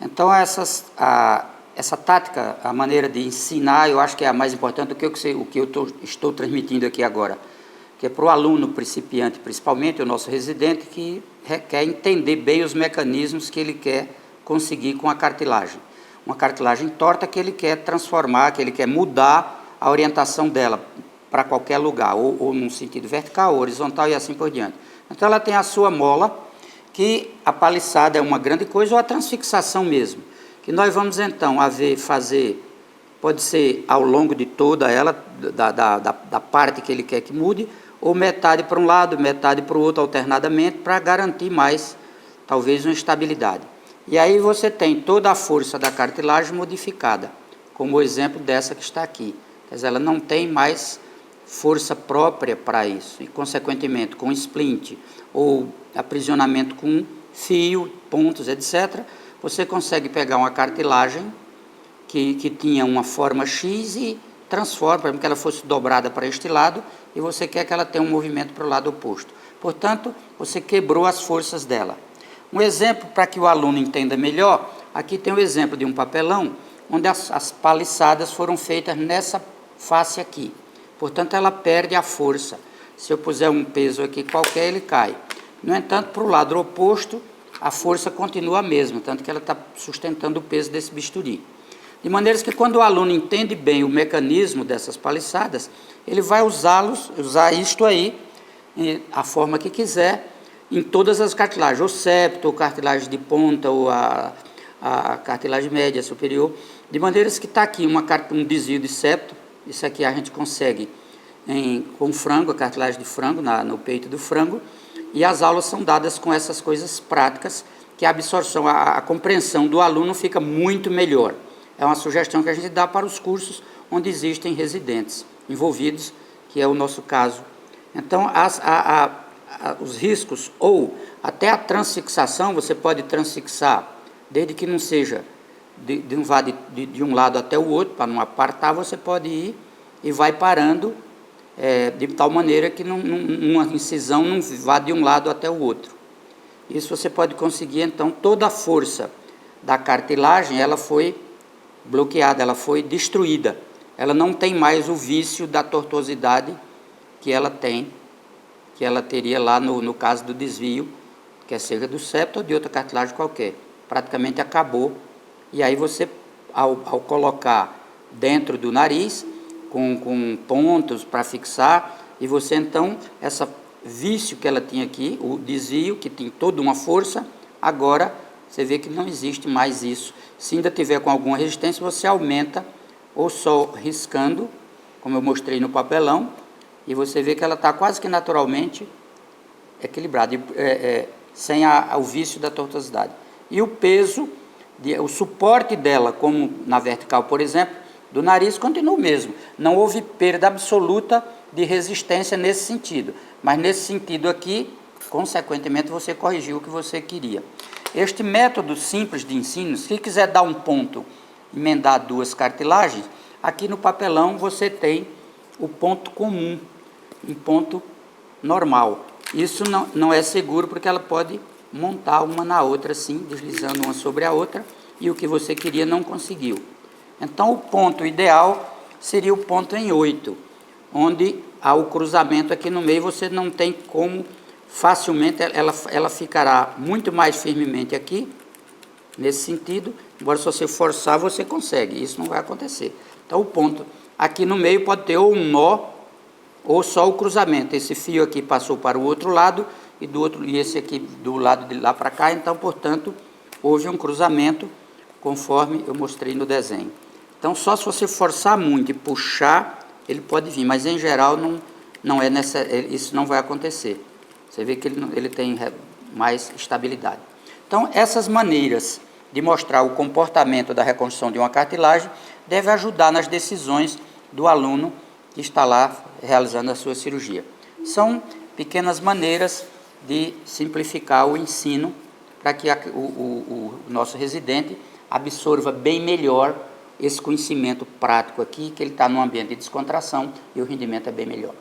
Então, essa tática, a maneira de ensinar, eu acho que é a mais importante do que o que eu estou transmitindo aqui agora, que é para o aluno principiante, principalmente o nosso residente, que quer entender bem os mecanismos que ele quer conseguir com a cartilagem. Uma cartilagem torta que ele quer transformar, que ele quer mudar a orientação dela para qualquer lugar, ou num sentido vertical, horizontal e assim por diante. Então, ela tem a sua mola, que a paliçada é uma grande coisa, ou a transfixação mesmo, que nós vamos então fazer, pode ser ao longo de toda ela, da parte que ele quer que mude, ou metade para um lado, metade para o outro alternadamente, para garantir mais, talvez, uma estabilidade. E aí você tem toda a força da cartilagem modificada, como o exemplo dessa que está aqui. Quer dizer, ela não tem mais força própria para isso, e consequentemente com splint ou aprisionamento com fio, pontos, etc., você consegue pegar uma cartilagem que tinha uma forma X e transforma, por exemplo, que ela fosse dobrada para este lado, e você quer que ela tenha um movimento para o lado oposto. Portanto, você quebrou as forças dela. Um exemplo para que o aluno entenda melhor, aqui tem o exemplo de um papelão, onde as paliçadas foram feitas nessa face aqui. Portanto, ela perde a força. Se eu puser um peso aqui qualquer, ele cai. No entanto, para o lado oposto, a força continua a mesma, tanto que ela está sustentando o peso desse bisturi. De maneira que quando o aluno entende bem o mecanismo dessas paliçadas, ele vai usar isto aí, a forma que quiser, em todas as cartilagens, ou septo, ou cartilagem de ponta, ou a cartilagem média, superior, de maneira que está aqui um desvio de septo. Isso aqui a gente consegue com frango, a cartilagem de frango, no peito do frango, e as aulas são dadas com essas coisas práticas, que a absorção, a compreensão do aluno fica muito melhor. É uma sugestão que a gente dá para os cursos onde existem residentes envolvidos, que é o nosso caso. Então, os riscos, ou até a transfixação, você pode transfixar, desde que não seja de um lado até o outro, para não apartar, você pode ir e vai parando, de tal maneira que uma incisão não vá de um lado até o outro. Isso você pode conseguir, então, toda a força da cartilagem, ela foi bloqueada, ela foi destruída. Ela não tem mais o vício da tortuosidade que ela teria lá no caso do desvio, quer seja do septo ou de outra cartilagem qualquer. Praticamente acabou. E aí você, ao colocar dentro do nariz, com pontos para fixar, e você então, esse vício que ela tinha aqui, o desvio, que tem toda uma força, agora você vê que não existe mais isso. Se ainda tiver com alguma resistência, você aumenta, ou só riscando, como eu mostrei no papelão, e você vê que ela está quase que naturalmente equilibrada, sem o vício da tortuosidade. E o peso, o suporte dela, como na vertical, por exemplo, do nariz continua o mesmo. Não houve perda absoluta de resistência nesse sentido. Mas nesse sentido aqui, consequentemente, você corrigiu o que você queria. Este método simples de ensino, se quiser dar um ponto, emendar duas cartilagens, aqui no papelão você tem o ponto comum, um ponto normal. Isso não é seguro porque ela pode montar uma na outra assim, deslizando uma sobre a outra, e o que você queria não conseguiu. Então, o ponto ideal seria o ponto em 8, onde há o cruzamento aqui no meio, você não tem como facilmente, ela ficará muito mais firmemente aqui, nesse sentido, embora se você forçar, você consegue, isso não vai acontecer. Então, o ponto aqui no meio pode ter ou um nó, ou só o cruzamento. Esse fio aqui passou para o outro lado, e esse aqui do lado de lá para cá, então, portanto, houve um cruzamento, conforme eu mostrei no desenho. Então, só se você forçar muito e puxar, ele pode vir, mas em geral isso não vai acontecer. Você vê que ele tem mais estabilidade. Então, essas maneiras de mostrar o comportamento da reconstrução de uma cartilagem devem ajudar nas decisões do aluno que está lá realizando a sua cirurgia. São pequenas maneiras de simplificar o ensino para que o nosso residente absorva bem melhor esse conhecimento prático aqui, que ele está num ambiente de descontração e o rendimento é bem melhor.